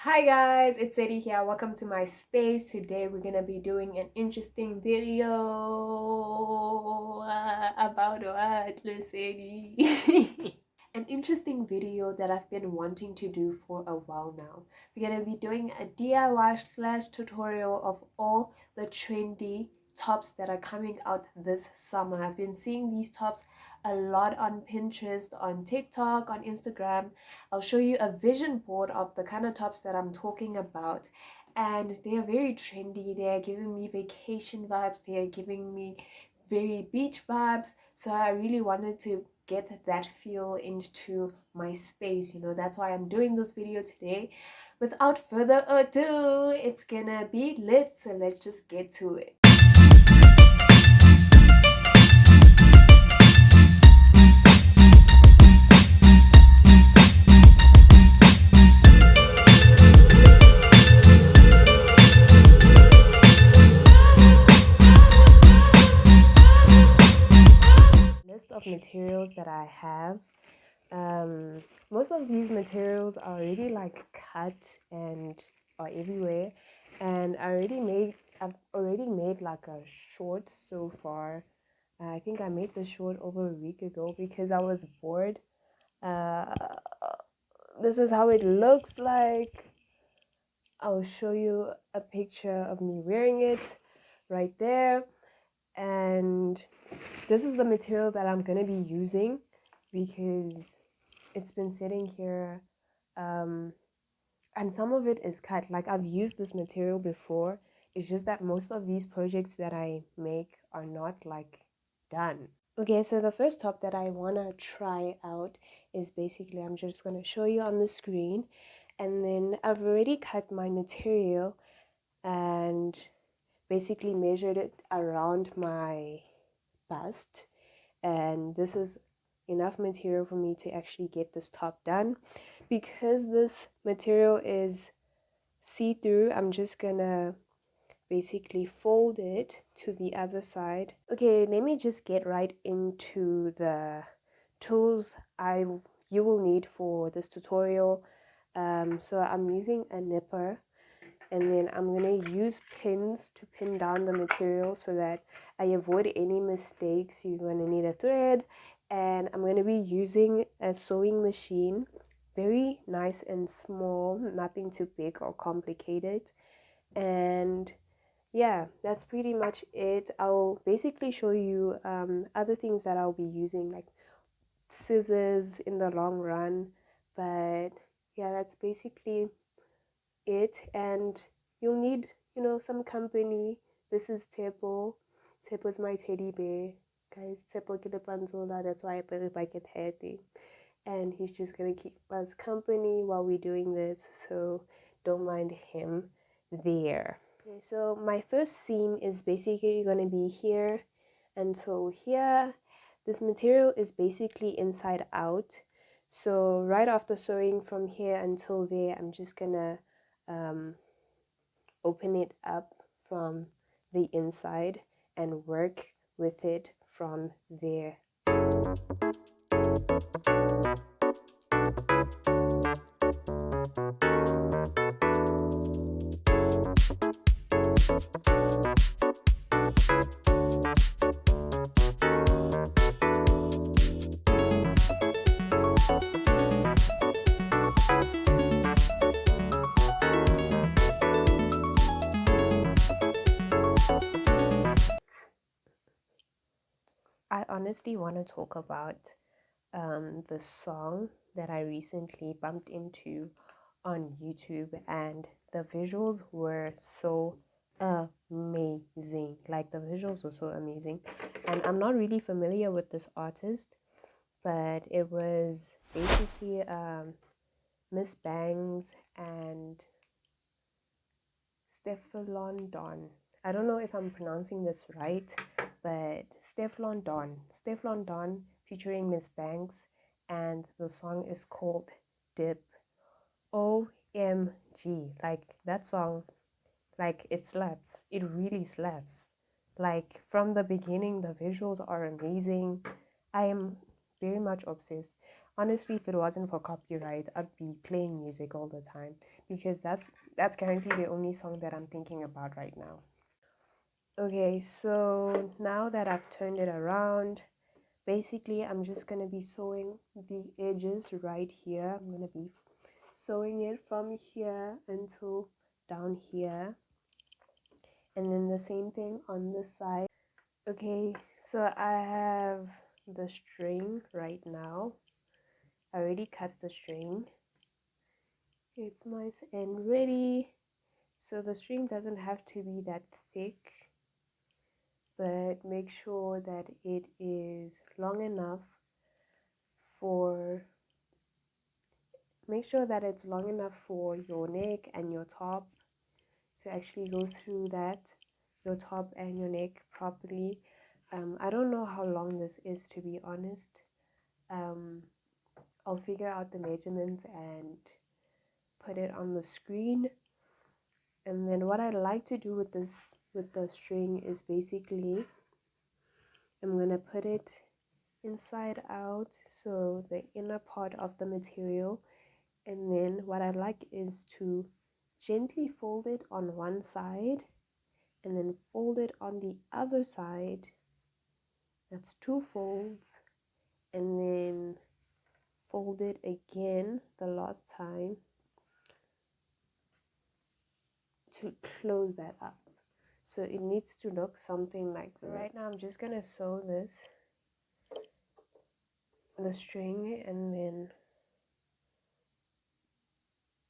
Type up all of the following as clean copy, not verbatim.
Hi guys, it's Sadie here. Welcome to my space. Today we're gonna be doing an interesting video about what, Sadie? An interesting video that I've been wanting to do for a while now. We're gonna be doing a DIY slash tutorial of all the trendy tops that are coming out this summer. I've been seeing these tops a lot on Pinterest, on TikTok, on Instagram. I'll show you a vision board of the kind of tops that I'm talking about. And they are very trendy. They are giving me vacation vibes. They are giving me very beach vibes. So I really wanted to get that feel into my space. That's why I'm doing this video today. Without further ado, it's gonna be lit. So let's just get to it. List of materials that I have. Most of these materials are already like cut and are everywhere, and I've already made like a short so far. I think I made the short over a week ago because I was bored. uh, this is how it looks like. I'll show you a picture of me wearing it right there, and this is the material that I'm gonna be using because it's been sitting here, and some of it is cut. Like, I've used this material before. It's just that most of these projects that I make are not like done. Okay, so the first top that I want to try out is basically, I'm just going to show you on the screen, and then I've already cut my material and basically measured it around my bust, and this is enough material for me to actually get this top done. Because this material is see-through, I'm just gonna basically fold it to the other side. Okay, let me just get right into the tools you will need for this tutorial. So I'm using a nipper, and then I'm going to use pins to pin down the material so that I avoid any mistakes. You're going to need a thread, and I'm going to be using a sewing machine, very nice and small, nothing too big or complicated. And yeah, that's pretty much it. I'll basically show you other things that I'll be using, like scissors in the long run, but yeah, that's basically it. And you'll need, some company. This is Tepo. Tepo's my teddy bear, guys. Tepo Kilepanzola. That's why I put it like a teddy, and he's just gonna keep us company while we're doing this, so don't mind him there. Okay, so my first seam is basically gonna be here until here. This material is basically inside out, so right after sewing from here until there, I'm just gonna open it up from the inside and work with it from there. I honestly want to talk about the song that I recently bumped into on YouTube, and the visuals were so amazing. Like, the visuals were so amazing, and I'm not really familiar with this artist, but it was basically Miss Bangs and Stefflon Don. I don't know if I'm pronouncing this right, but Stefflon Don featuring Miss Banks, and the song is called Dip. OMG, like, that song, like, it slaps. It really slaps. Like, from the beginning, the visuals are amazing. I am very much obsessed. Honestly, if it wasn't for copyright, I'd be playing music all the time because that's currently the only song that I'm thinking about right now. Okay, so now that I've turned it around, basically I'm just gonna be sewing the edges right here. I'm gonna be sewing it from here until down here, and then the same thing on this side. Okay, so I have the string right now. I already cut the string. It's nice and ready. So the string doesn't have to be that thick, but make sure that it is long enough for make sure that it's long enough for your neck and your top to actually go through that, your top and your neck properly. I don't know how long this is, to be honest. I'll figure out the measurements and put it on the screen. And then what I like to do with the string is basically I'm gonna put it inside out, so the inner part of the material, and then what I like is to gently fold it on one side and then fold it on the other side. That's two folds, and then fold it again the last time to close that up. So it needs to look something like this. Right now I'm just gonna sew the string, and then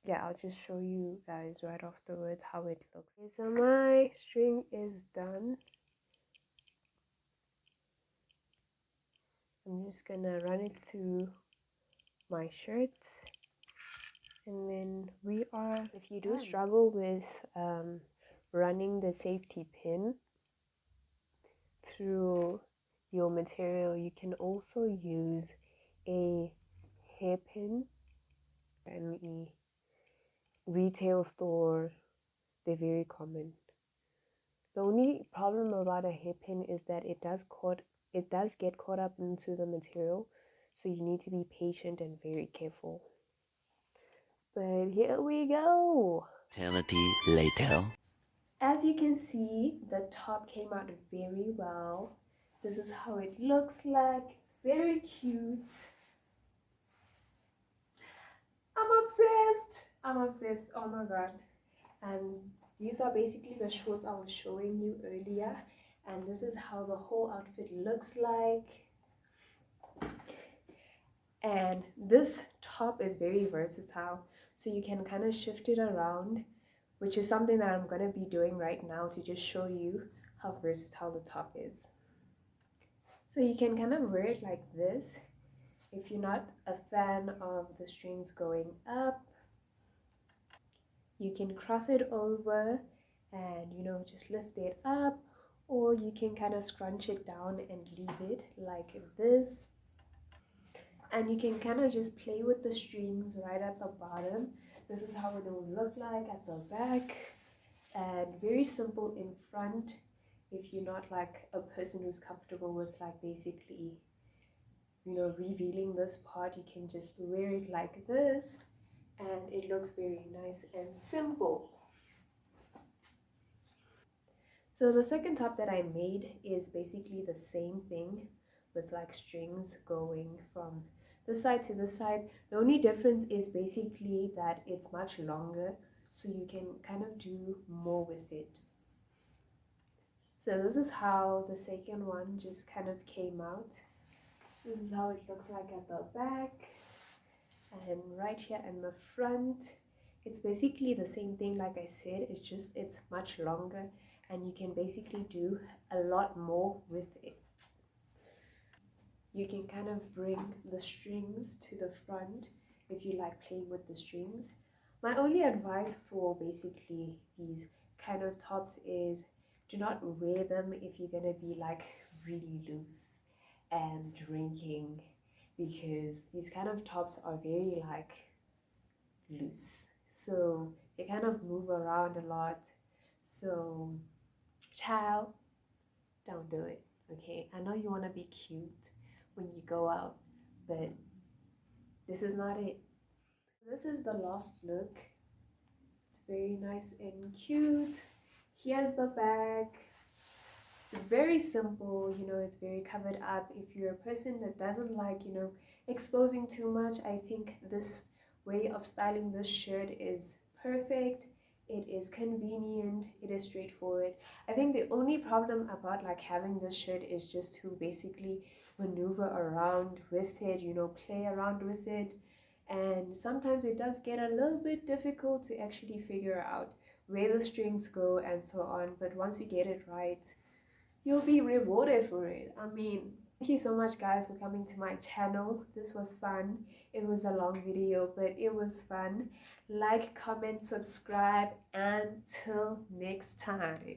yeah, I'll just show you guys right afterwards how it looks. Okay, so my string is done. I'm just gonna run it through my shirt, and then we are, if you do struggle with running the safety pin through your material, you can also use a hairpin. In the retail store, they're very common. The only problem about a hairpin is that it does get caught up into the material, so you need to be patient and very careful. But here we go. Eternity later. As you can see, the top came out very well. This is how it looks like. It's very cute. I'm obsessed. I'm obsessed. Oh my god. And these are basically the shorts I was showing you earlier. And this is how the whole outfit looks like. And this top is very versatile, so you can kind of shift it around, which is something that I'm going to be doing right now to just show you how versatile the top is. So you can kind of wear it like this. If you're not a fan of the strings going up, you can cross it over and just lift it up, or you can kind of scrunch it down and leave it like this. And you can kind of just play with the strings right at the bottom. This is how it will look like at the back, and very simple in front. If you're not like a person who's comfortable with like basically revealing this part, you can just wear it like this and it looks very nice and simple. So the second top that I made is basically the same thing, with like strings going from this side to this side. The only difference is basically that it's much longer, so you can kind of do more with it. So this is how the second one just kind of came out. This is how it looks like at the back, and right here in the front it's basically the same thing. Like I said, it's much longer, and you can basically do a lot more with it. You can kind of bring the strings to the front if you like playing with the strings. My only advice for basically these kind of tops is do not wear them if you're going to be like really loose and drinking, because these kind of tops are very like loose, so they kind of move around a lot. So child, don't do it. Okay, I know you want to be cute when you go out, but this is not it. This is the last look. very nice and cute. Here's the back. It's very simple, it's very covered up. If you're a person that doesn't like, exposing too much, I think this way of styling this shirt is perfect. It is convenient, it is straightforward. I think the only problem about like having this shirt is just to basically maneuver around with it, play around with it. And sometimes it does get a little bit difficult to actually figure out where the strings go and so on. But once you get it right, you'll be rewarded for it. I mean, thank you so much guys for coming to my channel. This was fun. It was a long video, but it was fun. Like, comment, subscribe, until next time.